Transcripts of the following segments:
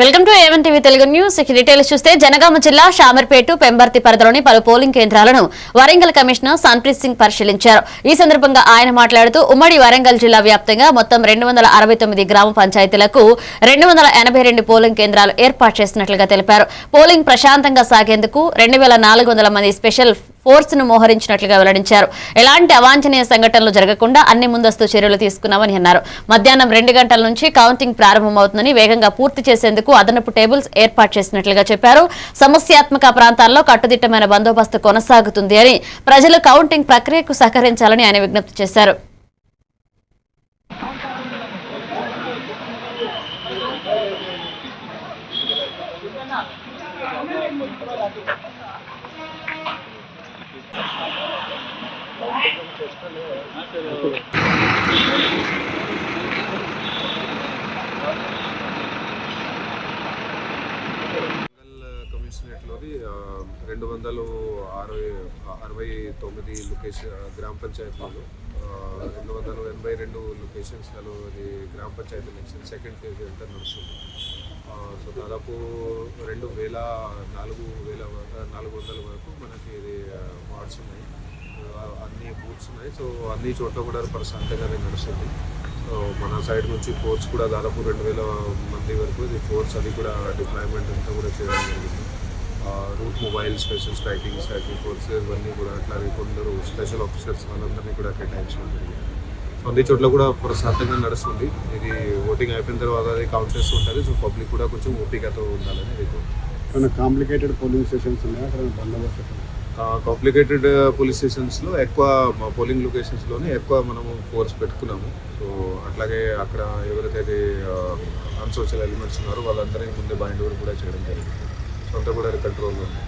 Welcome to A1 TV Telugu news. Details చూస్తే జనగామ జిల్లా షామర్పేట పెంబర్తి పరిధిలోని పలు పోలింగ్ కేంద్రాలను వరంగల్ కమిషనర్ సన్ప్రీత్ సింగ్ పరిశీలించారు. ఈ సందర్భంగా ఆయన మాట్లాడుతూ ఉమ్మడి వరంగల్ జిల్లా వ్యాప్తంగా మొత్తం 269 గ్రామ పంచాయతీలకు 282 పోలింగ్ కేంద్రాలు ఏర్పాటు చేసినట్లుగా తెలిపారు. పోలింగ్ ప్రశాంతంగా సాగేందుకు 2400 మంది స్పెషల్ ఫోర్స్ ను మోహరించినట్లుగా వెల్లడించారు. ఎలాంటి అవాంఛనీయ సంఘటనలు జరగకుండా అన్ని ముందస్తు చర్యలు తీసుకున్నామని అన్నారు. మధ్యాహ్నం 2 గంటల నుంచి కౌంటింగ్ ప్రారంభమవుతుందని, వేగంగా పూర్తి చేసేందుకు అదనపు టేబుల్స్ ఏర్పాటు చేసినట్లుగా చెప్పారు. సమస్యాత్మక ప్రాంతాల్లో కట్టుదిట్టమైన బందోబస్తు కొనసాగుతుంది అని, ప్రజలు కౌంటింగ్ ప్రక్రియకు సహకరించాలని ఆయన విజ్ఞప్తి చేశారు. కమిషనరేట్లోని 269 లొకేషన్ గ్రామ పంచాయతీలు, 282 లొకేషన్స్లలో గ్రామ పంచాయతీ ఎలక్షన్ సెకండ్ ఫేజ్ ఎంత నడుస్తుంది. సో దాదాపు 2400 వరకు మనకి ఇది వార్డ్స్ ఉన్నాయి, అన్ని బూత్స్ ఉన్నాయి. సో అన్ని చోట్ల కూడా ప్రశాంతంగానే నడుస్తుంది. సో మన సైడ్ నుంచి ఫోర్స్ కూడా దాదాపు 2000 మంది వరకు ఇది ఫోర్స్ అది కూడా డిప్లాయ్మెంట్ అంతా కూడా చేయడం జరిగింది. Route mobile special striking force ఇవన్నీ కూడా అట్లాగే కొందరు స్పెషల్ ఆఫీసర్స్ వాళ్ళందరినీ కూడా కేటాయించడం జరిగింది. అన్ని చోట్ల కూడా ప్రశాంతంగా నడుస్తుంది. ఇది ఓటింగ్ అయిపోయిన తర్వాత అది కౌంట్ చేస్తూ ఉంటుంది. సో పబ్లిక్ కూడా కొంచెం ఓపికతో ఉండాలని రిక్వెస్ట్. కాంప్లికేటెడ్ పోలింగ్ స్టేషన్స్ ఉన్నాయా? కాంప్లికేటెడ్ పోలీస్ స్టేషన్స్లో ఎక్కువ పోలింగ్ లొకేషన్స్లోనే ఎక్కువ మనము ఫోర్స్ పెట్టుకున్నాము. సో అట్లాగే అక్కడ ఎవరైతే అన్సోషల్ ఎలిమెంట్స్ ఉన్నారో వాళ్ళందరినీ ముందే బైండ్ ఓవర్ కూడా చేయడం జరిగింది. సో అంతా కూడా కంట్రోల్లో ఉంది.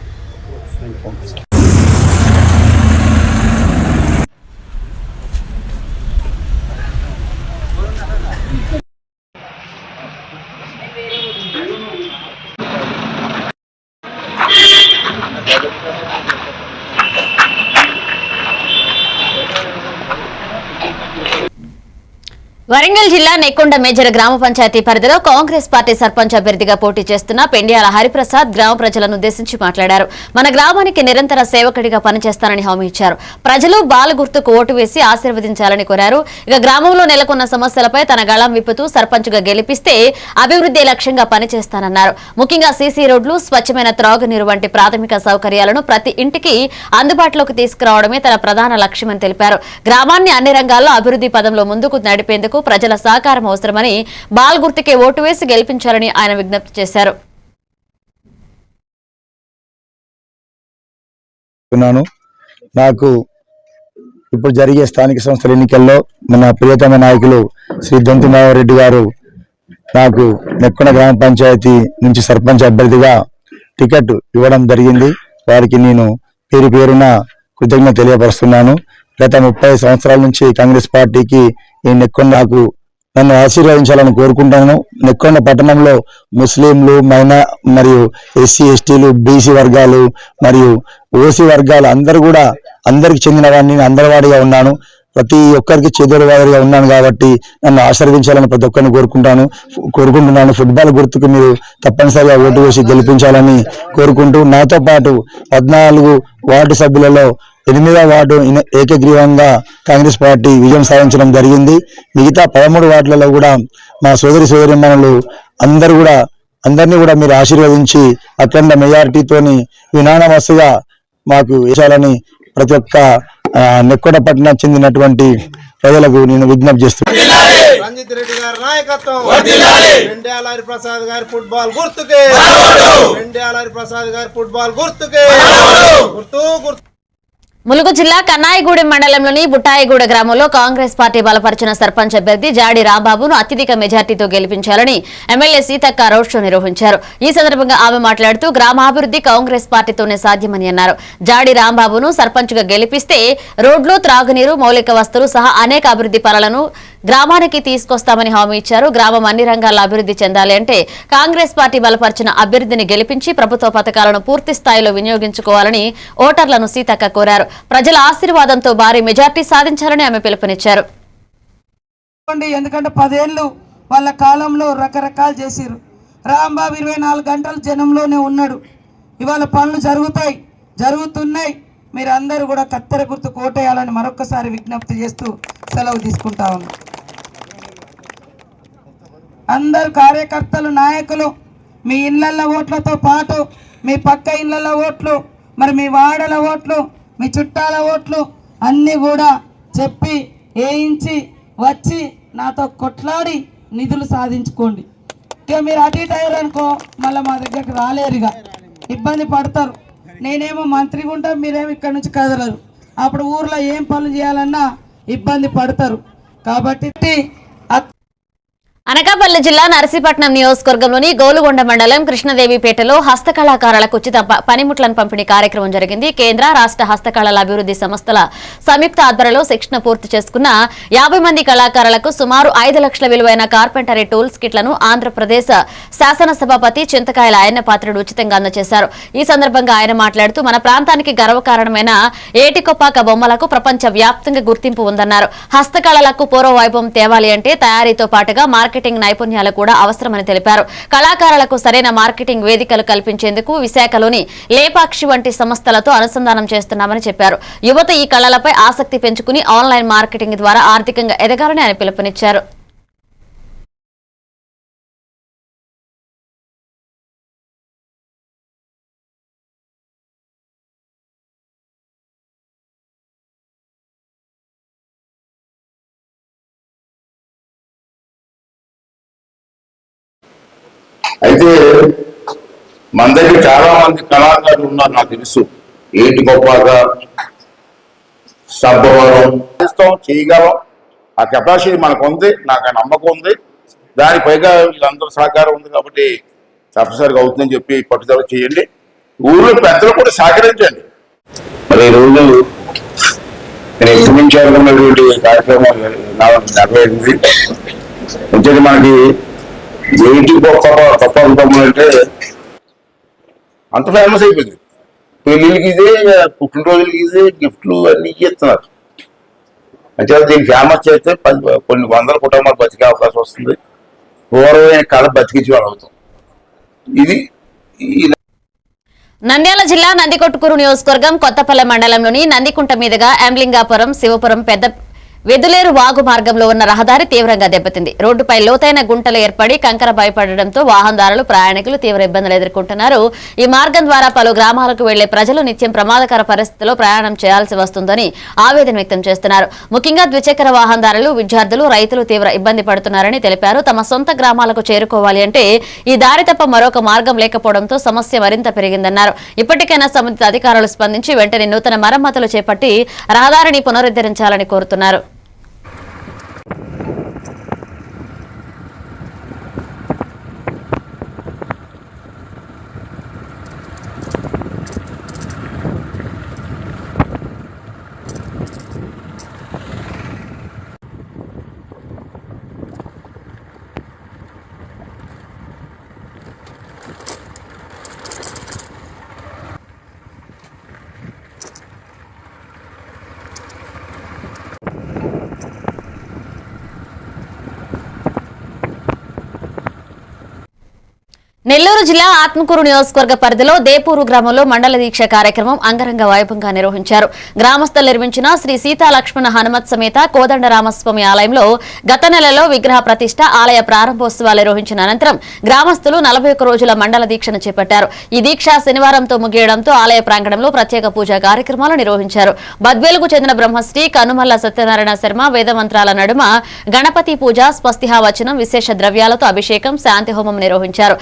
వరంగల్ జిల్లా నెక్కొండ మేజర్ గ్రామ పంచాయతీ పరిధిలో కాంగ్రెస్ పార్టీ సర్పంచ్ అభ్యర్థిగా పోటీ చేస్తున్న పెండ్యాల హరిప్రసాద్ గ్రామ ప్రజలను ఉద్దేశించి మాట్లాడారు. మన గ్రామానికి నిరంతర సేవకుడిగా పనిచేస్తానని హామీ ఇచ్చారు. ప్రజలు బాల గుర్తుకు ఓటు వేసి ఆశీర్వదించాలని కోరారు. ఇక గ్రామంలో నెలకొన్న సమస్యలపై తన గళం విప్పుతూ సర్పంచ్గా గెలిపిస్తే అభివృద్ధి లక్ష్యంగా పనిచేస్తానన్నారు. ముఖ్యంగా సీసీ రోడ్లు, స్వచ్ఛమైన త్రాగునీరు వంటి ప్రాథమిక సౌకర్యాలను ప్రతి ఇంటికి అందుబాటులోకి తీసుకురావడమే తన ప్రధాన లక్ష్యమని తెలిపారు. గ్రామాన్ని అన్ని రంగాల్లో అభివృద్ధి పదంలో ముందుకు నడిపేందుకు ప్రజల సహకారం అవసరమని, బాల్ గుర్తుకే ఓటు వేసి గెలిపించాలని ఆయన విజ్ఞప్తి చేశారు. నాకు ఇప్పుడు జరిగే స్థానిక సంస్థల ఎన్నికల్లో మన ప్రియతమ నాయకులు శ్రీ దొంతి నారాయణరెడ్డి గారు నాకు నెక్కొండ గ్రామ పంచాయతీ నుంచి సర్పంచ్ అభ్యర్థిగా టికెట్ ఇవ్వడం జరిగింది. వారికి నేను పేరు పేరున కృతజ్ఞత తెలియపరుస్తున్నాను. గత 30 సంవత్సరాల నుంచి కాంగ్రెస్ పార్టీకి ఈ నెక్కొండ నన్ను ఆశీర్వదించాలని కోరుకుంటాను. నెక్కొండ పట్టణంలో ముస్లింలు, మరియు ఎస్సీ ఎస్టీలు, బీసీ వర్గాలు మరియు ఓసీ వర్గాలు అందరికి చెందిన వాడిని, అందరివాడిగా ఉన్నాను. ప్రతి ఒక్కరికి చేదోడువాడిగా ఉన్నాను కాబట్టి నన్ను ఆశీర్వదించాలని ప్రతి ఒక్కరిని కోరుకుంటున్నాను. ఫుట్బాల్ గుర్తుకు మీరు తప్పనిసరిగా ఓటు వేసి గెలిపించాలని కోరుకుంటూ, నాతో పాటు 14 వార్డు సభ్యులలో 8వ వార్డు ఏకగ్రీవంగా కాంగ్రెస్ పార్టీ విజయం సాధించడం జరిగింది. మిగతా 13 వార్డులలో కూడా మా సోదరిమణులు అందరినీ కూడా మీరు ఆశీర్వదించి అఖండ మెజారిటీతోని యునానిమస్గా మాకు వేశాలని ప్రతి ఒక్క నెక్కొండ పట్టణం చెందినటువంటి ప్రజలకు నేను విజ్ఞప్తి చేస్తున్నాను. రంజిత్ రెడ్డి గారి నాయకత్వం, పెండ్యాల హరిప్రసాద్ గారి ఫుట్బాల్ గుర్తుకే, పెండ్యాల హరిప్రసాద్ గారి ఫుట్బాల్ గుర్తుకే గుర్తు. ములుగు జిల్లా కన్నాయిగూడెం మండలంలోని బుట్టాయిగూడ గ్రామంలో కాంగ్రెస్ పార్టీ బలపరిచిన సర్పంచ్ అభ్యర్థి జాడి రాంబాబును అత్యధిక మెజార్టీతో గెలిపించాలని ఎమ్మెల్యే సీతక్క రోడ్ షో నిర్వహించారు. ఈ సందర్భంగా ఆమె మాట్లాడుతూ గ్రామాభివృద్ధి కాంగ్రెస్ పార్టీతోనే సాధ్యమని అన్నారు. జాడి రాంబాబును సర్పంచ్గా గెలిపిస్తే రోడ్లు, త్రాగునీరు, మౌలిక వస్తువులు సహా అనేక అభివృద్ధి పనులను గ్రామానికి తీసుకొస్తామని హామీ ఇచ్చారు. గ్రామం అన్ని రంగాల్లో అభివృద్ధి చెందాలి అంటే కాంగ్రెస్ పార్టీ బలపరిచిన అభ్యర్థిని గెలిపించి ప్రభుత్వ పథకాలను పూర్తి స్థాయిలో వినియోగించుకోవాలని ఓటర్లను సీతక్క కోరారు. ప్రజల ఆశీర్వాదంతో భారీ మెజార్టీ సాధించాలని ఆమె పిలుపునిచ్చారు. ఎందుకంటే 10 ఏళ్ళు వాళ్ళ కాలంలో రకరకాలు చేసిరు. రాంబాబు 24 గంటలు జనంలోనే ఉన్నాడు. ఇవాళ పనులు జరుగుతున్నాయి. మీరు అందరూ కూడా కత్తెర గుర్తు కోటేయాలని మరొకసారి విజ్ఞప్తి చేస్తూ సెలవు తీసుకుంటా ఉన్నాం. అందరు కార్యకర్తలు, నాయకులు మీ ఇళ్ళ ఓట్లతో పాటు మీ పక్క ఇళ్ళ ఓట్లు, మరి మీ వాడల ఓట్లు, మీ చుట్టాల ఓట్లు అన్నీ కూడా చెప్పి వేయించి వచ్చి నాతో కొట్లాడి నిధులు సాధించుకోండి. ఇక మీరు అటు ఇటు అయ్యారనుకో మళ్ళీ మా దగ్గరికి రాలేరుగా, ఇబ్బంది పడతారు. నేనేమో మంత్రిగా ఉంటా, మీరేమో ఇక్కడ నుంచి కదలరు. అప్పుడు ఊర్లో ఏం పనులు చేయాలన్నా ఇబ్బంది పడతారు. కాబట్టి అనకాపల్లి జిల్లా నర్సీపట్నం నియోజకవర్గంలోని గోలుగొండ మండలం కృష్ణదేవిపేటలో హస్తకళాకారులకు ఉచిత పనిముట్లను పంపిణీ కార్యక్రమం జరిగింది. కేంద్ర రాష్ట్ర హస్తకళల అభివృద్ధి సంస్థల సంయుక్త ఆధ్వర్యంలో శిక్షణ పూర్తి చేసుకున్న 50 మంది కళాకారులకు సుమారు 5 లక్షల విలువైన కార్పెంటరీ టూల్స్ కిట్లను ఆంధ్రప్రదేశ్ శాసనసభాపతి చింతకాయల ఆయన పాత్రుడు ఉచితంగా అందజేశారు. ఈ సందర్భంగా ఆయన మాట్లాడుతూ మన ప్రాంతానికి గర్వకారణమైన ఏటికొప్పాక బొమ్మలకు ప్రపంచ వ్యాప్తంగా గుర్తింపు ఉందన్నారు. హస్తకళలకు పూర్వ వైభవం తేవాలి అంటే తయారీతో పాటుగా మార్కెటింగ్ నైపుణ్యాలు కూడా అవసరమని తెలిపారు. కళాకారులకు సరైన మార్కెటింగ్ వేదికలు కల్పించేందుకు విశాఖలోని లేపాక్షి వంటి సంస్థలతో అనుసంధానం చేస్తున్నామని చెప్పారు. యువత ఈ కళలపై ఆసక్తి పెంచుకుని ఆన్లైన్ మార్కెటింగ్ ద్వారా ఆర్థికంగా ఎదగాలని ఆయన పిలుపునిచ్చారు. అయితే మన దగ్గర చాలా మంది కళాకారులు ఉన్నారు, నాకు తెలుసు. ఏంటి గొప్పగా సబ్బవరం చేయగలం, ఆ కెపాసిటీ మనకు ఉంది, నాకు ఆ నమ్మకం ఉంది. దాని పైగా వీళ్ళందరూ సహకారం ఉంది కాబట్టి తప్పనిసరిగా అవుతుందని చెప్పి పట్టుదల చేయండి. ఊళ్ళో పెద్దలు కూడా సహకరించండి. మరి ఈ రోజు నేను ఎక్కడి నుంచి అనుకున్నటువంటి కార్యక్రమం నెరవేరింది. వచ్చేది మనకి ఏంటి గొప్ప బొమ్మలు అంటే అంత ఫేమస్ అయిపోయింది. పెళ్ళిళ్ళకి ఇదే, పుట్టినరోజులకి ఇదే గిఫ్ట్లు అన్ని ఇస్తున్నారు. అంటే దీన్ని ఫేమస్ చేస్తే కొన్ని వందల కుటుంబాలు బతికే అవకాశం వస్తుంది. పూర్వమైన కళ బతికించి వాళ్ళు అవుతాం. ఇది నంద్యాల జిల్లా నందికొట్కూరు నియోజకవర్గం కొత్తపల్లె మండలంలోని నందికుంట మీదుగా ఎంలింగాపురం, శివపురం, వెదులేరు వాగు మార్గంలో ఉన్న రహదారి తీవ్రంగా దెబ్బతింది. రోడ్డుపై లోతైన గుంటలు ఏర్పడి కంకర భయపడడంతో వాహనదారులు, ప్రయాణికులు తీవ్ర ఇబ్బందులు ఎదుర్కొంటున్నారు. ఈ మార్గం ద్వారా పలు గ్రామాలకు వెళ్లే ప్రజలు నిత్యం ప్రమాదకర పరిస్థితుల్లో ప్రయాణం చేయాల్సి వస్తుందని ఆవేదన వ్యక్తం చేస్తున్నారు. ముఖ్యంగా ద్విచక్ర వాహనదారులు, విద్యార్థులు, రైతులు తీవ్ర ఇబ్బంది పడుతున్నారని తెలిపారు. తమ సొంత గ్రామాలకు చేరుకోవాలి అంటే ఈ దారి తప్ప మరొక మార్గం లేకపోవడంతో సమస్య మరింత పెరిగిందన్నారు. ఇప్పటికైనా సంబంధిత అధికారులు స్పందించి వెంటనే నూతన మరమ్మతులు చేపట్టి రహదారిని పునరుద్ధరించాలని కోరుతున్నారు. నెల్లూరు జిల్లా ఆత్మకూరు నియోజకవర్గ పరిధిలో దేపూరు గ్రామంలో మండల దీక్ష కార్యక్రమం అంగరంగ వైభవంగా నిర్వహించారు. గ్రామస్తులు నిర్మించిన శ్రీ సీతాలక్ష్మణ హనుమత్ సమేత కోదండరామస్వామి ఆలయంలో గత నెలలో విగ్రహ ప్రతిష్ట, ఆలయ ప్రారంభోత్సవాలు నిర్వహించిన అనంతరం గ్రామస్తులు 41 రోజుల మండల దీక్షను చేపట్టారు. ఈ దీక్ష శనివారంతో ముగియడంతో ఆలయ ప్రాంగణంలో ప్రత్యేక పూజా కార్యక్రమాలు నిర్వహించారు. బద్వేలుకు చెందిన బ్రహ్మశ్రీ కనుమల్ల సత్యనారాయణ శర్మ వేదమంత్రాల నడుమ గణపతి పూజ, స్వస్తిహావచనం, విశేష ద్రవ్యాలతో అభిషేకం, శాంతి హోమం నిర్వహించారు.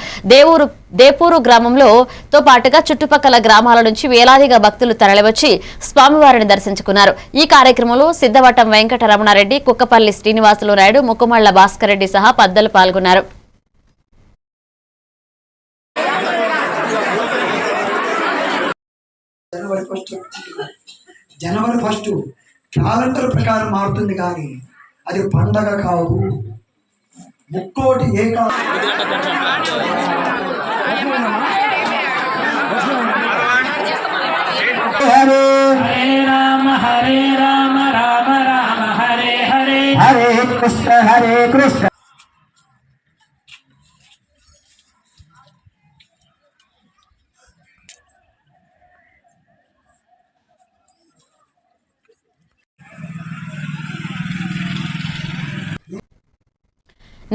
దేపూరు గ్రామంలో తో పాటుగా చుట్టుపక్కల గ్రామాల నుంచి వేలాదిగా భక్తులు తరలివచ్చి స్వామివారిని దర్శించుకున్నారు. ఈ కార్యక్రమంలో సిద్ధవటం వెంకట రమణారెడ్డి, కుక్కపల్లి శ్రీనివాసులు నాయుడు, ముక్కుమళ్ల భాస్కర్ రెడ్డి సహా పెద్దలు పాల్గొన్నారు. జనవరి 1 క్యాలెండర్ ప్రకారం మారుతుంది, కానీ అది పండగ కాదు. ముక్కోటి హరే రామ రామ రామ హరే హరే, హరే కృష్ణ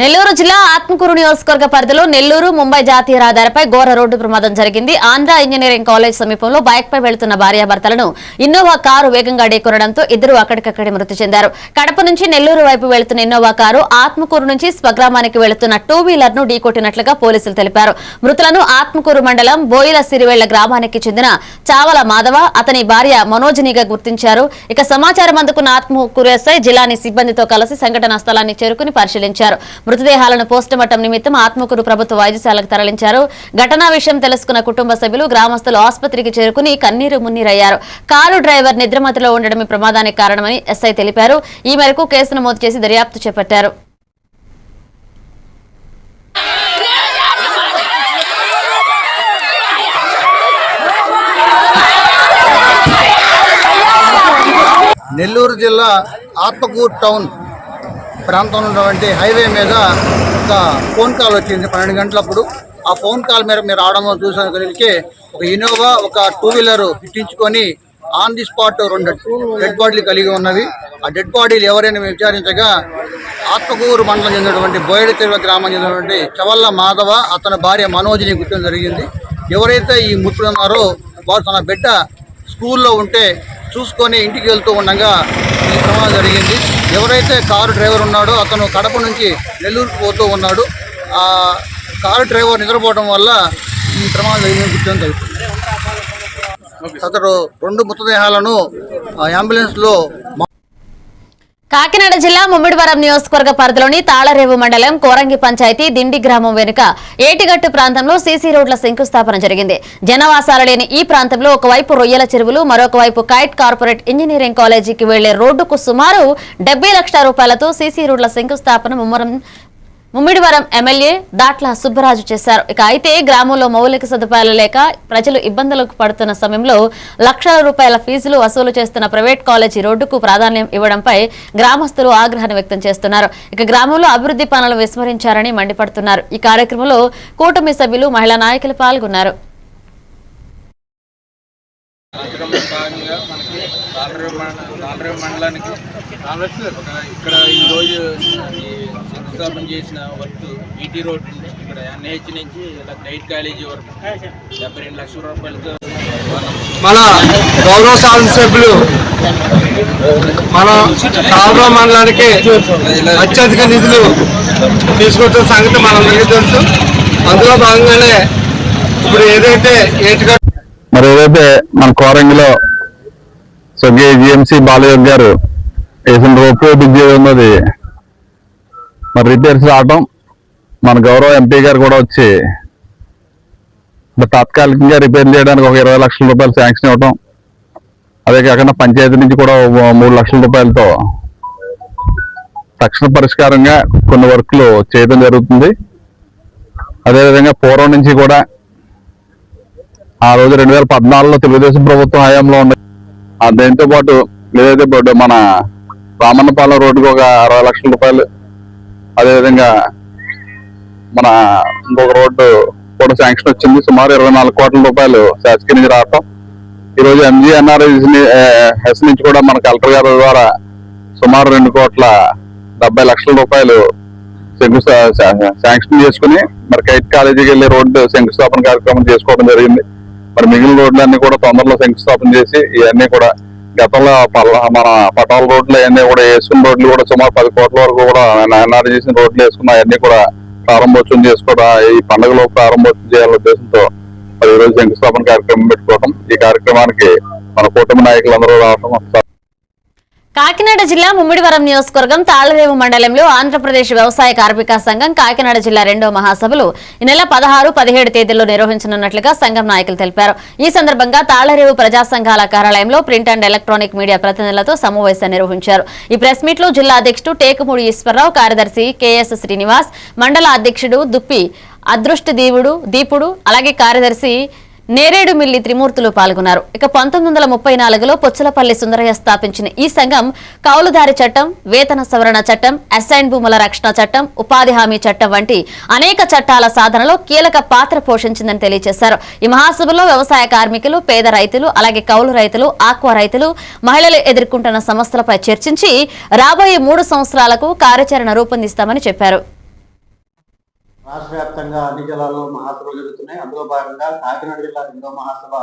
నెల్లూరు జిల్లా ఆత్మకూరు నియోజకవర్గ పరిధిలో నెల్లూరు ముంబై జాతీయ రహదారిపై ఘోర రోడ్డు ప్రమాదం జరిగింది. ఆంధ్ర ఇంజనీరింగ్ కాలేజ్ సమీపంలో బైక్ పై వెళుతున్న భార్యాభర్తలను ఇన్నోవా కారు వేగంగా ఢీకొనడంతో ఇద్దరు అక్కడికక్కడే మృతి చెందారు. కడప నుంచి నెల్లూరు వైపు వెళుతున్న ఇన్నోవా కారు ఆత్మకూరు నుంచి స్వగ్రామానికి వెళుతున్న 2 వీలర్ ను ఢీకొట్టినట్లుగా పోలీసులు తెలిపారు. మృతులను ఆత్మకూరు మండలం బోయిల సిరివెళ్ల గ్రామానికి చెందిన చావల మాధవ, అతని భార్య మనోజినిగా గుర్తించారు. ఇక సమాచారం అందుకున్న ఆత్మకూరు ఎస్ఐ జిల్లాని సిబ్బందితో కలిసి సంఘటనా స్థలాన్ని చేరుకుని పరిశీలించారు. మృతదేహాలను పోస్టుమార్టం నిమిత్తం ఆత్మకూరు ప్రభుత్వ వైద్యశాలకు తరలించారు. ఘటనా విషయం తెలుసుకున్న కుటుంబ సభ్యులు, గ్రామస్తులు ఆసుపత్రికి చేరుకుని కన్నీరు మున్నీరయ్యారు. కారు డ్రైవర్ నిద్రమతిలో ఉండడమే ప్రమాదానికి కారణమని ఎస్ఐ తెలిపారు. ఈ మేరకు కేసు నమోదు చేసి దర్యాప్తు చేపట్టారు. నెల్లూరు జిల్లా ఆత్మకూరు టౌన్ ప్రాంతంలో ఉన్నటువంటి హైవే మీద ఒక ఫోన్ కాల్ వచ్చింది 12 గంటలప్పుడు. ఆ ఫోన్ కాల్ మీద మీరు రావడం చూసే ఒక ఇన్నోవా, ఒక 2 వీలర్ హిట్టించుకొని ఆన్ ది స్పాట్ 2 డెడ్ బాడీలు కలిగి ఉన్నవి. ఆ డెడ్ బాడీలు ఎవరైనా విచారించగా ఆత్మకూరు మండలం చెందినటువంటి బోయడ తిరువ గ్రామం చెందినటువంటి చవల్ల మాధవ, అతని భార్య మనోజిని గుర్తించడం జరిగింది. ఎవరైతే ఈ మృతులు ఉన్నారో వారు తన బిడ్డ స్కూల్లో ఉంటే చూసుకొని ఇంటికి వెళ్తూ ఉండగా ఈ ప్రమాదం జరిగింది. ఎవరైతే కారు డ్రైవర్ ఉన్నాడో అతను కడప నుంచి నెల్లూరుకు పోతూ ఉన్నాడు. ఆ కారు డ్రైవర్ నిద్రపోవడం వల్ల ఈ ప్రమాదం జరిగిందని గుర్తించడం జరుగుతుంది. అతడు 2 మృతదేహాలను అంబులెన్స్లో కాకినాడ జిల్లా ముమ్మిడివరం నియోజకవర్గ పరిధిలోని తాళరేవు మండలం కోరంగి పంచాయతీ దిండి గ్రామం వెనుక ఏటిగట్టు ప్రాంతంలో సీసీ రోడ్ల శంకుస్థాపన జరిగింది. జనవాసాలు లేని ఈ ప్రాంతంలో ఒకవైపు రొయ్యల చెరువులు, మరొక వైపు కైట్ కార్పొరేట్ ఇంజనీరింగ్ కాలేజీకి వెళ్లే రోడ్డుకు సుమారు 70 లక్షల రూపాయలతో సీసీ రోడ్ల శంకుస్థాపన ముమ్మిడివరం ఎమ్మెల్యే దాట్ల సుబ్బరాజు చేశారు. ఇక అయితే గ్రామంలో మౌలిక సదుపాయాలు లేక ప్రజలు ఇబ్బందులకు పడుతున్న సమయంలో లక్షల రూపాయల ఫీజులు వసూలు చేస్తున్న ప్రైవేట్ కాలేజీ రోడ్డుకు ప్రాధాన్యం ఇవ్వడంపై గ్రామస్తులు ఆగ్రహాన్ని వ్యక్తం చేస్తున్నారు. ఇక గ్రామంలో అభివృద్ధి పనులు విస్మరించారని మండిపడుతున్నారు. ఈ కార్యక్రమంలో కూటమి సభ్యులు, మహిళా నాయకులు పాల్గొన్నారు. మండలానికి ఇక్కడ ఈరోజు శంకుస్థాపన చేసిన వర్క్ బీటీ రోడ్ ఇక్కడ ఎన్హెచ్ నుంచి ఇలా గైడ్ కాలేజీ వరకు 72 లక్షల రూపాయలతో మన గౌరవ శాసనసభ్యులు మన తాళరేవు మండలానికి అత్యధిక నిధులు తీసుకొచ్చిన సంగతి మనందరికీ తెలుసు. అందులో భాగంగానే ఇప్పుడు ఏదైతే మన కోరంగిలో స్వర్గీయ జిఎంసి బాలయోగ్ గారు వేసిన రోప్వే బ్రిడ్జ్ ఉన్నది మరి రిపేర్స్ రావడం, మన గౌరవ ఎంపీ గారు కూడా వచ్చి తాత్కాలికంగా రిపేర్ చేయడానికి ఒక 20 లక్షల రూపాయలు శాంక్షన్ ఇవ్వడం, అదే కాకుండా పంచాయతీ నుంచి కూడా 3 లక్షల రూపాయలతో తక్షణ పరిష్కారంగా కొన్ని వర్క్లు చేయడం జరుగుతుంది. అదేవిధంగా పూర్వం నుంచి కూడా ఆ రోజు 2014లో తెలుగుదేశం ప్రభుత్వం హయాంలో ఉన్నాయి. దాంతో పాటు ఏదైతే మన రామన్నపాలెం రోడ్డుకు ఒక 60 లక్షల రూపాయలు, అదేవిధంగా మన ఇంకొక రోడ్డు కూడా శాంక్షన్ వచ్చింది. సుమారు 24 కోట్ల రూపాయలు శాసకీయ నుంచి రావటం. ఈరోజు MGNRS నుంచి కూడా మన కలెక్టర్ గారి ద్వారా సుమారు 2,70 లక్షల రూపాయలు శాంక్షన్ చేసుకుని మరి కైట్ కాలేజీకి వెళ్ళే రోడ్డు శంకుస్థాపన కార్యక్రమం చేసుకోవడం జరిగింది. మరి మిగిలిన రోడ్లన్నీ కూడా తొందరలో శంకుస్థాపన చేసి ఇవన్నీ కూడా గతంలో మన పటాల రోడ్లు అవన్నీ కూడా వేసుకున్న రోడ్లు కూడా సుమారు 10 కోట్ల వరకు కూడా ఎన్ఆర్ చేసిన రోడ్లు వేసుకున్న అవన్నీ కూడా ప్రారంభోత్సవం చేసుకోవడం, ఈ పండుగలో ప్రారంభోత్సవం చేయాలనే ఉద్దేశంతో మరి ఈరోజు శంకుస్థాపన కార్యక్రమం పెట్టుకోవడం. ఈ కార్యక్రమానికి మన కూటమి నాయకులందరూ రావడం. కాకినాడ జిల్లా ముమ్మిడివరం నియోజకవర్గం తాళరేవు మండలంలో ఆంధ్రప్రదేశ్ వ్యవసాయ కార్మిక సంఘం కాకినాడ జిల్లా 2వ మహాసభలు ఈ నెల 16, 17 తేదీల్లో నిర్వహించనున్నట్లుగా సంఘం నాయకులు తెలిపారు. ఈ సందర్భంగా తాళరేవు ప్రజా సంఘాల కార్యాలయంలో ప్రింట్ అండ్ ఎలక్ట్రానిక్ మీడియా ప్రతినిధులతో సమావేశం నిర్వహించారు. ఈ ప్రెస్ మీట్ లో జిల్లా అధ్యక్షుడు టేకుమూడి ఈశ్వరరావు, కార్యదర్శి కెఎస్ శ్రీనివాస్, మండల అధ్యక్షుడు దుప్పి అదృష్టి దీపుడు, అలాగే కార్యదర్శి నేరేడుమిల్లి త్రిమూర్తులు పాల్గొన్నారు. ఇక 1934లో పొచ్చులపల్లి సుందరయ్య స్థాపించిన ఈ సంఘం కౌలుదారి చట్టం, వేతన సవరణ చట్టం, అసైన్ భూముల రక్షణ చట్టం, ఉపాధి హామీ చట్టం వంటి అనేక చట్టాల సాధనలో కీలక పాత్ర పోషించిందని తెలియజేశారు. ఈ మహాసభలో వ్యవసాయ కార్మికులు, పేద రైతులు, అలాగే కౌలు రైతులు, ఆక్వా రైతులు, మహిళలు ఎదుర్కొంటున్న సమస్యలపై చర్చించి రాబోయే 3 సంవత్సరాలకు కార్యాచరణ రూపొందిస్తామని చెప్పారు. రాష్ట్ర వ్యాప్తంగా అన్ని జిల్లాల్లో మహాసభలు జరుగుతున్నాయి. అందులో భాగంగా కాకినాడ జిల్లా 2వ మహాసభ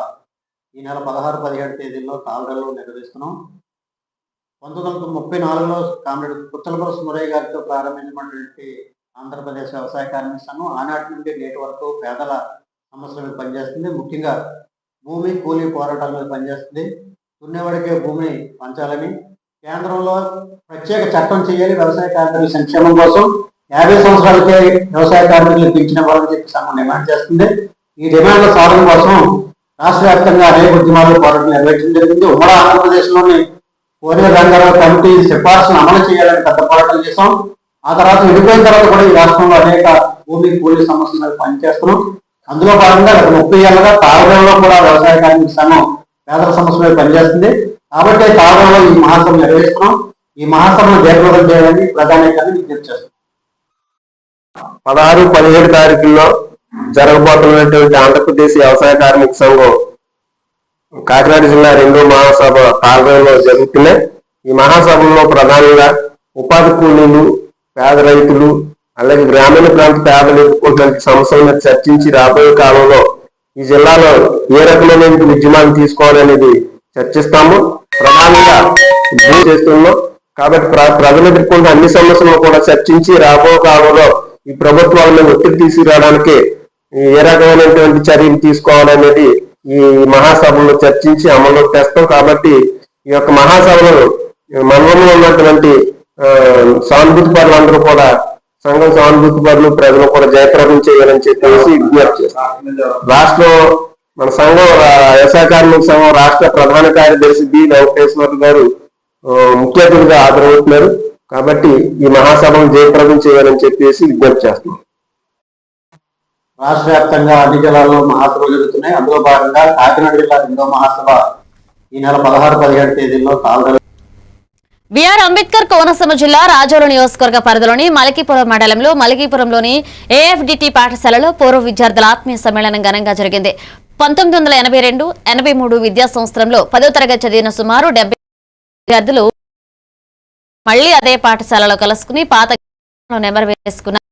ఈ నెల 16-17 తేదీల్లో తాళరేవులో నిర్వహిస్తున్నాం. 1934లో కామ్రేడ్ పుచ్చలపూడి సుమరయ్య గారితో ప్రారంభించినటువంటి ఆంధ్రప్రదేశ్ వ్యవసాయ కార్మిక సంఘం ఆనాటి నుండి నేటి వరకు పేదల సమస్యల మీద పనిచేస్తుంది. ముఖ్యంగా భూమి కూలీ పోరాటాల మీద పనిచేస్తుంది. దున్నేవాడికే భూమిని పంచాలని, కేంద్రంలో ప్రత్యేక చట్టం చేయాలి వ్యవసాయ కార్మికుల సంక్షేమం కోసం, 50 సంవత్సరాలకే వ్యవసాయ కార్మికులు పెంచిన వాళ్ళని చెప్పి సంఘం డిమాండ్ చేస్తుంది. ఈ డిమాండ్ల సాధన కోసం రాష్ట్ర వ్యాప్తంగా అనేక ఉద్యమాలు పోరాటం నిర్వహించడం జరిగింది. ఉమ్మడి ఆంధ్రప్రదేశ్లోని కోనేరు రంగారావు కమిటీ సిఫార్సును అమలు చేయాలని పెద్ద పోరాటం చేశాం. ఆ తర్వాత విడిపోయిన తర్వాత కూడా ఈ రాష్ట్రంలో అనేక భూమి కూలీ సమస్యల మీద పనిచేస్తున్నాం. అందులో భాగంగా గత 30 ఏళ్ళగా తాళరేవులో కూడా వ్యవసాయ కార్మిక సంఘం పేదల సమస్యల మీద పనిచేస్తుంది. కాబట్టి తాళరేవులో ఈ మహాసభ నిర్వహిస్తున్నాం. ఈ మహాసభను జయప్రదం చేయాలని ప్రధానికాన్ని విజ్ఞప్తి చేస్తున్నాం. 16-17 తారీఖుల్లో జరగబోతున్నటువంటి ఆంధ్రప్రదేశ్ వ్యవసాయ కార్మిక సంఘం కాకినాడ జిల్లా 2వ మహాసభ తాళరేవులో జరుగుతున్నాయి. ఈ మహాసభలో ప్రధానంగా ఉపాధి కూలీలు, పేద రైతులు, అలాగే గ్రామీణ ప్రాంత పేదలు ఎదుర్కొంటున్న సమస్యలను చర్చించి రాబోయే కాలంలో ఈ జిల్లాలో ఏ రకమైన ఉద్యమాలు తీసుకోవాలనేది చర్చిస్తాము. ప్రధానంగా చేస్తున్నాం కాబట్టి ప్రజలు ఎదుర్కొంటున్న అన్ని సమస్యలను కూడా చర్చించి రాబోయే కాలంలో ఈ ప్రభుత్వాల మీద ఒత్తిడి తీసుకురావడానికి ఏ రకమైనటువంటి చర్యలు తీసుకోవాలనేది ఈ మహాసభలో చర్చించి అమలు చేస్తాం. కాబట్టి ఈ యొక్క మహాసభలో మండలంలో ఉన్నటువంటి సానుభూతి పరులందరూ కూడా సంఘం సానుభూతి పరులు ప్రజలు కూడా జయప్రదం చేయాలని చెప్పేసి విజ్ఞప్తి చేస్తాం. రాష్ట్రం మన సంఘం వ్యవసాయ కార్మిక సంఘం రాష్ట్ర ప్రధాన కార్యదర్శి బి వెంకటేశ్వర గారు ముఖ్య అతిథిగా హాజరవుతున్నారు. కాబట్టి ఈ మహాసభను జయప్రదం చేయాలని చెప్పేసి విజ్ఞప్తి చేస్తున్నాం. రాష్ట్ర వ్యాప్తంగా అన్ని జిల్లాల్లో మహాసభలు జరుగుతున్నాయి. అందులో భాగంగా కాకినాడ జిల్లా 2వ మహాసభ ఈ నెల 16-17 తేదీల్లో తాళరేవు. బిఆర్ అంబేద్కర్ కోనసీమ జిల్లా రాజోలు నియోజకవర్గ పరిధిలోని మలకీపురం మండలంలో మలకీపురంలోని ఏఎఫ్డిటి పాఠశాలలో పూర్వ విద్యార్థుల ఆత్మీయ సమ్మేళనం ఘనంగా జరిగింది. 1982-83 విద్యా సంవత్సరంలో 10వ తరగతి చదివిన సుమారు 70 విద్యార్థులు మళ్లీ అదే పాఠశాలలో కలుసుకుని పాత నెమరు వేసుకున్నారు.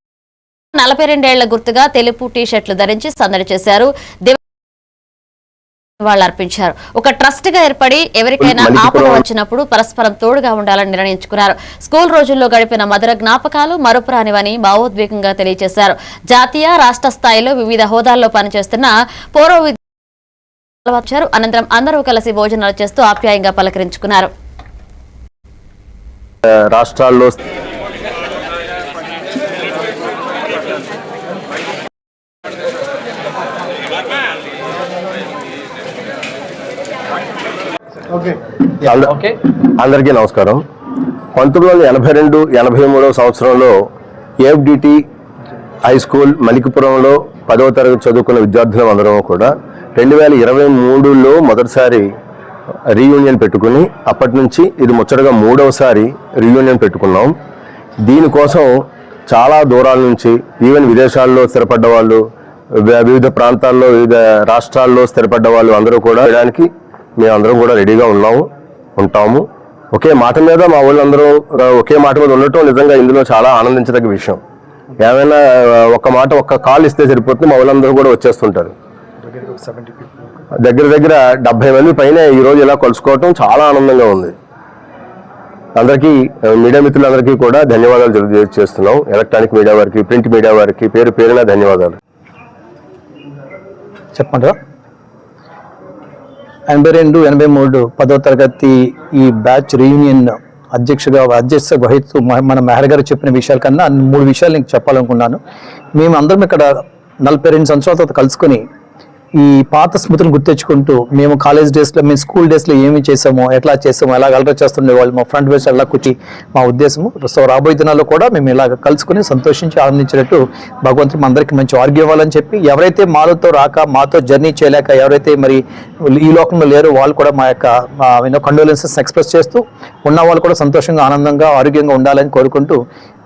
42 ఏళ్ల గుర్తుగా తెలుపు టీషర్ట్లు ధరించి సందడి చేశారు. అర్పించారు. ఒక ట్రస్ట్ గా ఏర్పడి ఎవరికైనా ఆపద వచ్చినప్పుడు పరస్పరం తోడుగా ఉండాలని నిర్ణయించుకున్నారు. స్కూల్ రోజుల్లో గడిపిన మధుర జ్ఞాపకాలు మరుపురానివని భావోద్వేగంగా తెలియజేశారు. జాతీయ రాష్ట్ర స్థాయిలో వివిధ హోదాల్లో పనిచేస్తున్న పూర్వ విద్యార్థులు అనంతరం అందరూ కలిసి భోజనాలు చేస్తూ ఆప్యాయంగా పలకరించుకున్నారు. రాష్ట్రాల్లో అందరికీ నమస్కారం. 1982-83 సంవత్సరంలో ఏఎఫ్డిటి హై స్కూల్ మలికిపురంలో 10వ తరగతి చదువుకున్న విద్యార్థులు అందరం కూడా 2023లో మొదటిసారి రీయూనియన్ పెట్టుకుని అప్పటి నుంచి ఇది ముచ్చటగా 3వసారి రీయూనియన్ పెట్టుకున్నాం. దీనికోసం చాలా దూరాల నుంచి ఈవెన్ విదేశాల్లో స్థిరపడ్డ వాళ్ళు, వివిధ ప్రాంతాల్లో వివిధ రాష్ట్రాల్లో స్థిరపడ్డ వాళ్ళు అందరూ కూడా చేయడానికి మేమందరం కూడా రెడీగా ఉంటాము. ఒకే మాట మీద మా వాళ్ళందరూ ఒకే మాట మీద ఉండటం నిజంగా ఇందులో చాలా ఆనందించదగ్గ విషయం. ఏమైనా ఒక్క కాల్ ఇస్తే సరిపోతుంది, మా వాళ్ళందరూ కూడా వచ్చేస్తుంటారు. దగ్గర 70 మంది పైన ఈరోజు ఇలా కలుసుకోవటం చాలా ఆనందంగా ఉంది. అందరికీ మీడియా మిత్రులందరికీ కూడా ధన్యవాదాలు తెలియజేస్తున్నాం. ఎలక్ట్రానిక్ మీడియా వారికి, ప్రింట్ మీడియా వారికి పేరున ధన్యవాదాలు. చెప్పంటారా? 82-83 10వ తరగతి ఈ బ్యాచ్ రీయూనియన్ అధ్యక్ష వహిస్తూ మన మెహర్ గారు చెప్పిన విషయాల కన్నా 3 విషయాలు నేను చెప్పాలనుకున్నాను. మేము అందరం ఇక్కడ 42 సంవత్సరాల తర్వాత కలుసుకొని ఈ పాత స్మృతులు గుర్తెచ్చుకుంటూ మేము కాలేజ్ డేస్లో, మేము స్కూల్ డేస్లో ఏమి చేసామో, ఎట్లా చేసామో, ఎలా అలరా చేస్తుండే వాళ్ళు మా ఫ్రంట్ బెంచ్ అలా కూర్చి మా ఉద్దేశము. సో రాబోయే దినాల్లో కూడా మేము ఇలాగ కలుసుకుని సంతోషించి ఆనందించినట్టు భగవంతుడు అందరికీ మంచి ఆరోగ్యం ఇవ్వాలని చెప్పి, ఎవరైతే మాతో జర్నీ చేయలేక ఎవరైతే మరి ఈ లోకంలో లేరో వాళ్ళు కూడా మా యొక్క కండోలెన్సెస్ ఎక్స్ప్రెస్ చేస్తూ ఉన్న వాళ్ళు కూడా సంతోషంగా, ఆనందంగా, ఆరోగ్యంగా ఉండాలని కోరుకుంటూ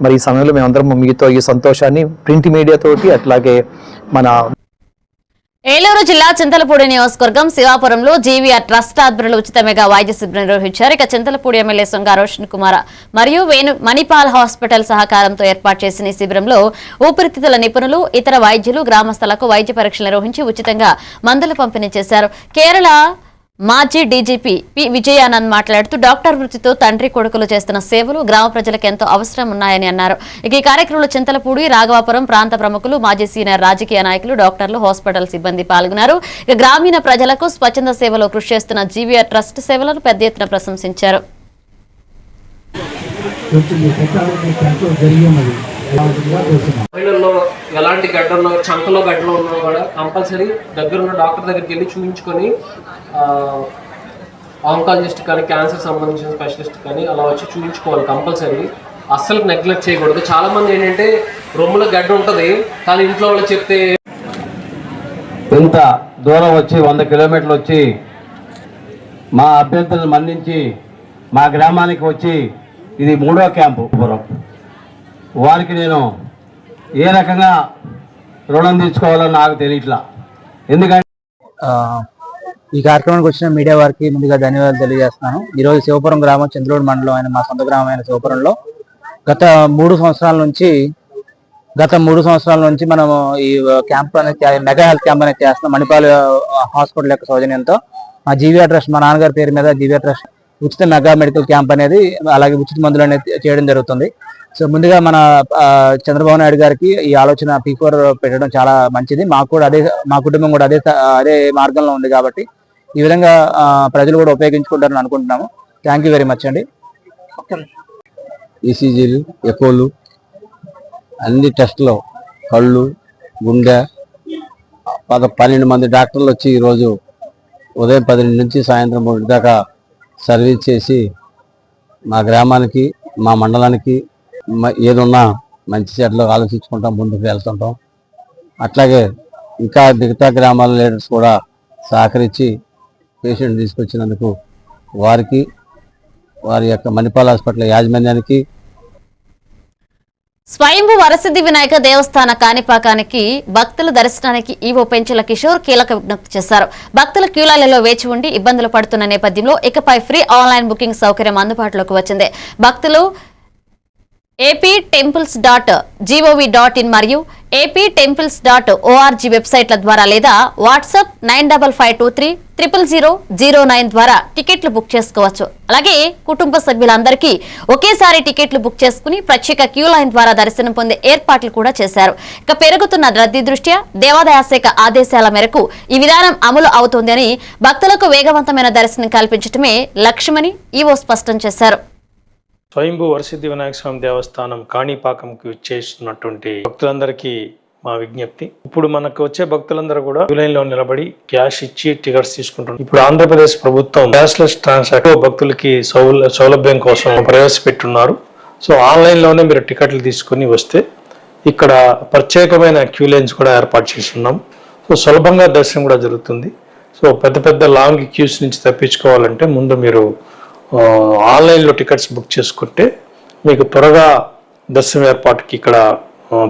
మరి ఈ సమయంలో మేమందరం మీతో ఈ సంతోషాన్ని ప్రింట్ మీడియాతోటి అట్లాగే మన ఏలూరు జిల్లా చింతలపూడి నియోజకవర్గం శివాపురంలో జీవీఆర్ ట్రస్ట్ ఆధ్వర్యంలో ఉచిత మెగా వైద్య శిబిరం నిర్వహించారు. ఇక చింతలపూడి ఎమ్మెల్యే సొంగ రోషన్ కుమార్ మరియు మణిపాల్ హాస్పిటల్ సహకారంతో ఏర్పాటు చేసిన ఈ శిబిరంలో ఊపిరితిత్తుల నిపుణులు, ఇతర వైద్యులు గ్రామస్తులకు వైద్య పరీక్షలు నిర్వహించి ఉచితంగా మందులు పంపిణీ చేశారు. కేరళ మాజీ డీజీపీ పి విజయానంద్ మాట్లాడుతూ డాక్టర్ వృత్తితో తండ్రి కొడుకులు చేస్తున్న సేవలు గ్రామ ప్రజలకు ఎంతో అవసరం ఉన్నాయని అన్నారు. ఇక ఈ కార్యక్రమంలో చింతలపూడి, రాఘవాపురం ప్రాంత ప్రముఖులు, మాజీ సీనియర్ రాజకీయ నాయకులు, డాక్టర్లు, హాస్పిటల్ సిబ్బంది పాల్గొన్నారు. ఇక గ్రామీణ ప్రజలకు స్వచ్ఛంద సేవలో కృషి చేస్తున్న జీవీఆర్ ట్రస్ట్ సేవలను పెద్ద ఎత్తున ప్రశంసించారు. మహిళల్లో ఎలాంటి గడ్డల్లో చంకలో గడ్డలో ఉన్నా కూడా కంపల్సరీ దగ్గరున్న డాక్టర్ దగ్గరికి వెళ్ళి చూపించుకొని ఆంకాలజిస్ట్ కానీ క్యాన్సర్ సంబంధించిన స్పెషలిస్ట్ కానీ అలా వచ్చి చూపించుకోవాలి కంపల్సరీ. అస్సలు నెగ్లెక్ట్ చేయకూడదు. చాలా మంది ఏంటంటే రొమ్ములో గడ్డ ఉంటుంది కానీ ఇంట్లో వాళ్ళు చెప్తే ఇంత దూరం వచ్చి 100 కిలోమీటర్లు వచ్చి మా అభ్యర్థులను మన్నించి మా గ్రామానికి వచ్చి ఇది 3వ క్యాంపు వారికి నేను ఏ రకంగా రుణం తీర్చుకోవాలో నాకు తెలియట్లా. ఎందుకంటే ఈ కార్యక్రమానికి వచ్చిన మీడియా వారికి ముందుగా ధన్యవాదాలు తెలియజేస్తున్నాను. ఈరోజు శివపురం గ్రామం, చంద్రూరు మండలం అయిన మా సొంత గ్రామం అయిన శివపురంలో గత 3 సంవత్సరాల నుంచి మనం ఈ క్యాంప్ అనేది మెగా హెల్త్ క్యాంప్ అనేది చేస్తున్నాం. మణిపాల్ హాస్పిటల్ యొక్క సౌజన్యంతో మా జీవీఆర్ ట్రస్ట్, మా నాన్నగారి పేరు మీద జీవీఆర్ ట్రస్ట్ ఉచిత మెగా మెడికల్ క్యాంప్ అనేది, అలాగే ఉచిత మందులు అనేది చేయడం జరుగుతుంది. సో ముందుగా మన చంద్రబాబు నాయుడు గారికి ఈ ఆలోచన P4 పెట్టడం చాలా మంచిది. మాకు కూడా మా కుటుంబం కూడా అదే మార్గంలో ఉంది కాబట్టి ఈ విధంగా ప్రజలు కూడా ఉపయోగించుకుంటారని అనుకుంటున్నాము. థ్యాంక్ యూ వెరీ మచ్ అండి. ఈసీజీలు, ఎకోలు, అన్ని టెస్టులు, కళ్ళు, గుండె 12 మంది డాక్టర్లు వచ్చి ఈరోజు ఉదయం 10 నుంచి సాయంత్రం 3 దాకా సర్వీస్ చేసి మా గ్రామానికి, మా మండలానికి ఏదున్నా మంచి చెడ్డలు ఆలోచించుకుంటాం, ముందుకు వెళ్తుంటాం. అట్లాగే ఇంకా మిగతా గ్రామాల లీడర్స్ కూడా సహకరించి పేషెంట్ తీసుకొచ్చినందుకు వారికి, వారి యొక్క మణిపాల్ హాస్పిటల్ యాజమాన్యానికి. స్వయంభూ వరసిద్ధి వినాయక దేవస్థాన కాణిపాకానికి భక్తుల దర్శనానికి ఈవో పెంచుల కిషోర్ కీలక విజ్ఞప్తి చేశారు. భక్తుల క్యూలైన్లలో వేచి ఉండి ఇబ్బందులు పడుతున్న నేపథ్యంలో ఇకపై ఫ్రీ ఆన్లైన్ బుకింగ్ సౌకర్యం అందుబాటులోకి వచ్చింది. భక్తులు aptemples.gov.in మరియు aptemples.org వెబ్సైట్ల ద్వారా లేదా వాట్సాప్ 9552300009 ద్వారా టికెట్లు బుక్ చేసుకోవచ్చు. అలాగే కుటుంబ సభ్యులందరికీ ఒకేసారి టికెట్లు బుక్ చేసుకుని ప్రత్యేక క్యూ లైన్ ద్వారా దర్శనం పొందే ఏర్పాట్లు కూడా చేశారు. ఇక పెరుగుతున్న రద్దీ దృష్ట్యా దేవాదాయ శాఖ ఆదేశాల మేరకు ఈ విధానం అమలు అవుతోందని, భక్తులకు వేగవంతమైన దర్శనం కల్పించడమే లక్ష్యమని ఈవో స్పష్టం చేశారు. స్వయంభూ వరసిద్ధి వినాయక స్వామి దేవస్థానం కాణిపాకంకి విచ్చేస్తున్నటువంటి భక్తులందరికీ మా విజ్ఞప్తి. ఇప్పుడు మనకు వచ్చే భక్తులందరూ కూడా లైన్ లో నిలబడి క్యాష్ ఇచ్చి టికెట్స్ తీసుకుంటున్నారు. ఇప్పుడు ఆంధ్రప్రదేశ్ ప్రభుత్వం క్యాష్లెస్ ట్రాన్సాక్షన్ భక్తులకి సౌలభ్యం కోసం ప్రవేశపెట్టున్నారు. సో ఆన్లైన్ లోనే మీరు టికెట్లు తీసుకుని వస్తే ఇక్కడ ప్రత్యేకమైన క్యూ లైన్స్ కూడా ఏర్పాటు చేస్తున్నాం. సో సులభంగా దర్శనం కూడా జరుగుతుంది. సో పెద్ద లాంగ్ క్యూస్ నుంచి తప్పించుకోవాలంటే ముందు మీరు ఆన్లైన్లో టికెట్స్ బుక్ చేసుకుంటే మీకు త్వరగా దర్శనం ఏర్పాటుకి ఇక్కడ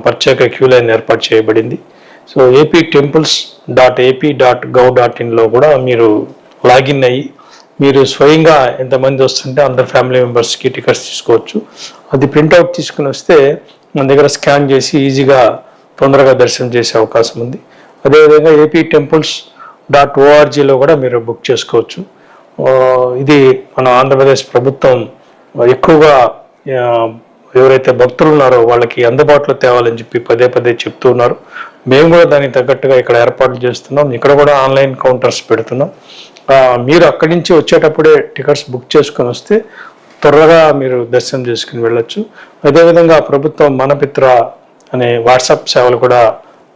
ప్రత్యేక క్యూ లైన్ ఏర్పాటు చేయబడింది. సో aptemples.ap.gov.in కూడా మీరు లాగిన్ అయ్యి మీరు స్వయంగా ఎంతమంది వస్తుంటే అందరు ఫ్యామిలీ మెంబర్స్కి టికెట్స్ తీసుకోవచ్చు. అది ప్రింట్అవుట్ తీసుకుని వస్తే మన దగ్గర స్కాన్ చేసి ఈజీగా తొందరగా దర్శనం చేసే అవకాశం ఉంది. అదేవిధంగా aptemples.org కూడా మీరు బుక్ చేసుకోవచ్చు. ఇది మన ఆంధ్రప్రదేశ్ ప్రభుత్వం ఎక్కువగా ఎవరైతే భక్తులు ఉన్నారో వాళ్ళకి అందుబాటులో తేవాలని చెప్పి పదే చెప్తూ ఉన్నారు. మేము కూడా దానికి తగ్గట్టుగా ఇక్కడ ఏర్పాట్లు చేస్తున్నాం. ఇక్కడ కూడా ఆన్లైన్ కౌంటర్స్ పెడుతున్నాం. మీరు అక్కడి నుంచి వచ్చేటప్పుడే టికెట్స్ బుక్ చేసుకొని వస్తే త్వరగా మీరు దర్శనం చేసుకుని వెళ్ళొచ్చు. అదేవిధంగా ప్రభుత్వం మనపిత్ర అనే వాట్సాప్ సేవలు కూడా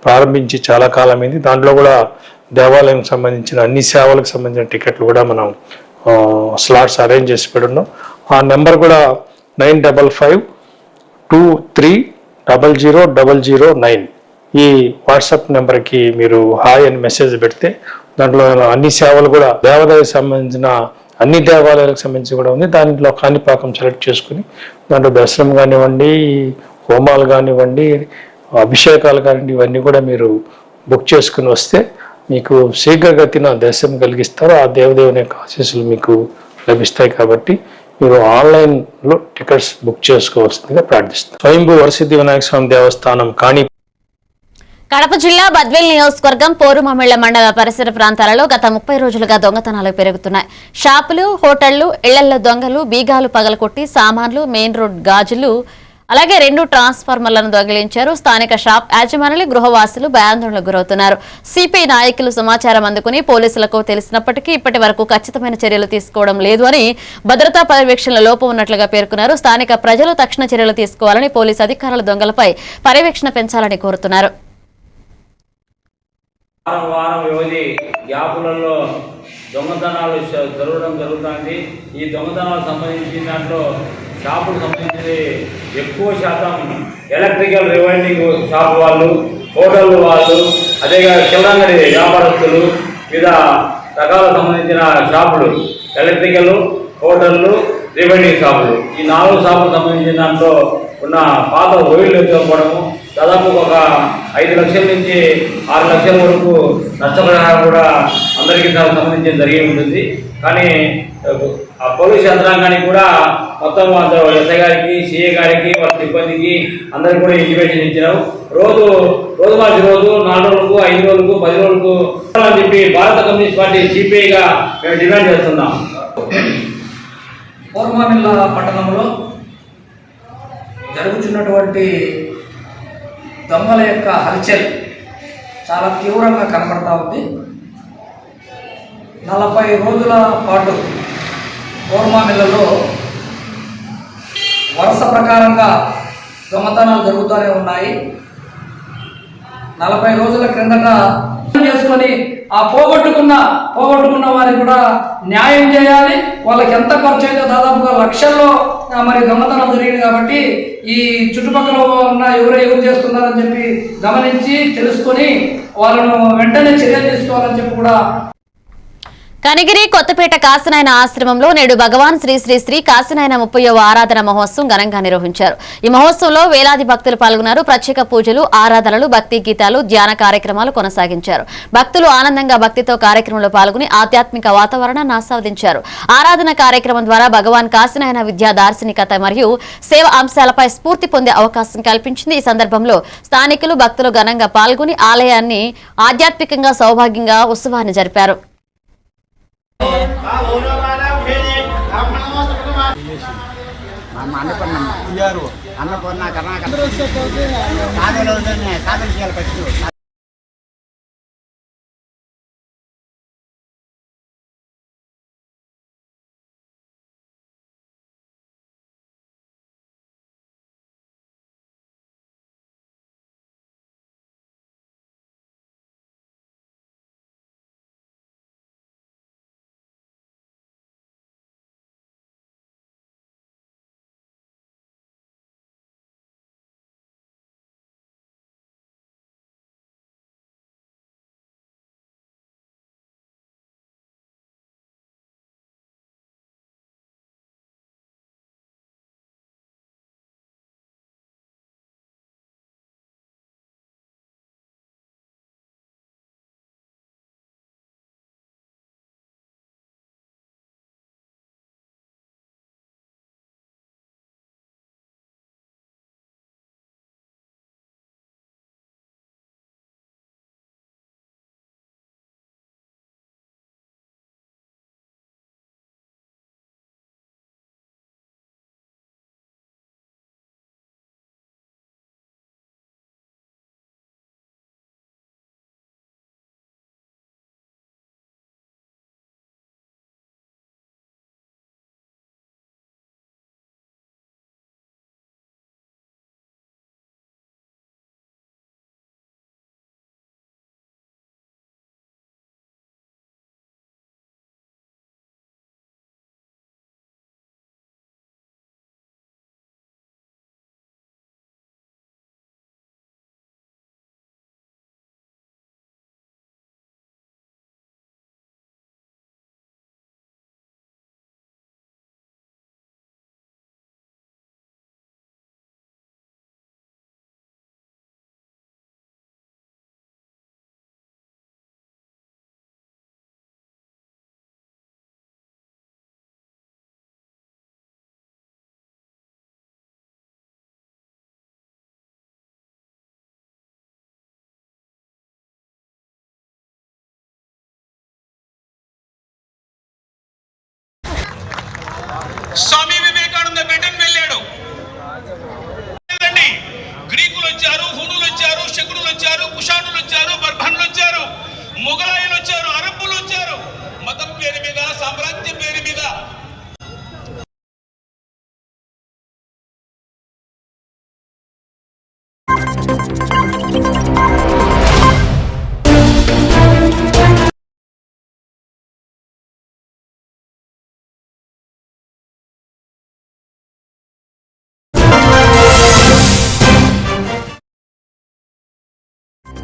ప్రారంభించి చాలా కాలమైంది. దాంట్లో కూడా దేవాలయం సంబంధించిన అన్ని సేవలకు సంబంధించిన టికెట్లు కూడా మనం స్లాట్స్ అరేంజ్ చేసి పెడున్నాం. ఆ నెంబర్ కూడా 9552300009 ఈ వాట్సాప్ నెంబర్కి మీరు హాయ్ అని మెసేజ్ పెడితే దాంట్లో అన్ని సేవలు కూడా దేవాలయాలకు సంబంధించిన అన్ని దేవాలయాలకు సంబంధించి కూడా ఉంది. దాంట్లో కాణిపాకం సెలెక్ట్ చేసుకుని దాంట్లో దర్శనం కానివ్వండి, హోమాలు కానివ్వండి, అభిషేకాలు కానివ్వండి, ఇవన్నీ కూడా మీరు బుక్ చేసుకుని వస్తే మీకు శీఘ్రగతిన దర్శనం కలిగిస్తారో ఆ దేవదేవుని యొక్క ఆశీస్సులు మీకు లభిస్తాయి. కాబట్టి మీరు ఆన్లైన్లో టికెట్స్ బుక్ చేసుకోవాల్సిందిగా ప్రార్థిస్తారు. స్వయంభూ వరసిద్ధి వినాయక స్వామి దేవస్థానం కాణి. కడప జిల్లా బద్వేల్ నియోజకవర్గం పోరుమామిళ్ల మండల పరిసర ప్రాంతాలలో గత 30 రోజులుగా దొంగతనాలు పెరుగుతున్నాయి. షాపులు, హోటళ్లు, ఇళ్లలో దొంగలు బీగాలు పగలకొట్టి సామాన్లు, మెయిన్ రోడ్ గాజులు, అలాగే 2 ట్రాన్స్ఫార్మర్లను దొంగిలించారు. స్థానిక షాప్ యాజమానులు, గృహవాసులు భయాందోళనకు గురవుతున్నారు. సిపిఐ నాయకులు సమాచారం అందుకుని పోలీసులకు తెలిసినప్పటికీ ఇప్పటి వరకు ఖచ్చితమైన చర్యలు తీసుకోవడం లేదు అని భద్రతా పర్యవేక్షణలో లోపం ఉన్నట్లుగా పేర్కొన్నారు. స్థానిక ప్రజలు తక్షణ చర్యలు తీసుకోవాలని పోలీసు అధికారులు దొంగలపై పర్యవేక్షణ పెంచాలని కోరుతున్నారు. వారం వ్యవధి గ్యాపులలో దొంగతనాలు జరగడం జరుగుతుంది. ఈ దొంగతనాలకు సంబంధించిన దాంట్లో షాపుకు సంబంధించి ఎక్కువ శాతం ఎలక్ట్రికల్ రివైండింగ్ షాప్ వాళ్ళు, హోటల్ వాళ్ళు, అదేగా చిల్లంగడి వ్యాపారస్తులు, వివిధ రకాల సంబంధించిన షాపులు, ఎలక్ట్రికల్, హోటళ్ళు, రివైండింగ్ షాపులు, ఈ 4 షాపులకు సంబంధించిన దాంట్లో ఉన్న పాత ఓయిల్ ఎత్తుకోవడము, దాదాపు ఒక 5 లక్షల నుంచి 6 లక్షల వరకు నష్టపరిహారం కూడా అందరికీ సంబంధించి జరిగి ఉంటుంది. కానీ ఆ పోలీసు యంత్రాంగానికి కూడా మొత్తం ఎస్ఐ గారికి, సిఏ గారికి, వాళ్ళ సిబ్బందికి అందరికీ కూడా ఇంటిమేషన్ ఇచ్చినాం. రోజు మార్చి రోజు 4 రోజులకు, 5 రోజులకు, 10 రోజులకు అని చెప్పి భారత కమ్యూనిస్ట్ పార్టీ సిపిఐగా మేము డిమాండ్ చేస్తున్నాం. పోరుమామిళ్ల పట్టణంలో జరుగుతున్నటువంటి దొంగల యొక్క హల్చల్ చాలా తీవ్రంగా కనపడతా ఉంది. 40 రోజుల పాటు పోరుమామిళ్లలో వరుస ప్రకారంగా దొంగతనాలు జరుగుతూనే ఉన్నాయి. 40 రోజుల క్రిందట చేసుకొని ఆ పోగొట్టుకున్న వారికి కూడా న్యాయం చేయాలి. వాళ్ళకి ఎంత ఖర్చు అయితే దాదాపుగా లక్షల్లో మరి దొంగతనం జరిగింది. కాబట్టి ఈ చుట్టుపక్కల ఉన్న ఎవరు చేస్తున్నారని చెప్పి గమనించి తెలుసుకొని వాళ్ళను వెంటనే చర్యలు తీసుకోవాలని చెప్పి కూడా. కనిగిరి కొత్తపేట కాశీనాయన ఆశ్రమంలో నేడు భగవాన్ శ్రీ శ్రీ శ్రీ కాశీనాయన 30వ ఆరాధన మహోత్సవం ఘనంగా నిర్వహించారు. ఈ మహోత్సవంలో వేలాది భక్తులు పాల్గొన్నారు. ప్రత్యేక పూజలు, ఆరాధనలు, భక్తి గీతాలు, ధ్యాన కార్యక్రమాలు కొనసాగించారు. భక్తులు ఆనందంగా భక్తితో కార్యక్రమంలో పాల్గొని ఆధ్యాత్మిక వాతావరణాన్ని ఆస్వాదించారు. ఆరాధన కార్యక్రమం ద్వారా భగవాన్ కాశీనాయన విద్యా దార్శనికత మరియు సేవ అంశాలపై స్ఫూర్తి పొందే అవకాశం కల్పించింది. ఈ సందర్భంలో స్థానికులు, భక్తులు ఘనంగా పాల్గొని ఆలయాన్ని ఆధ్యాత్మికంగా సౌభాగ్యంగా ఉత్సవాన్ని జరిపారు. అన్నపూర్ణ కర్ణాటక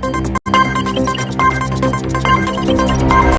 తెలుసుకుందాం.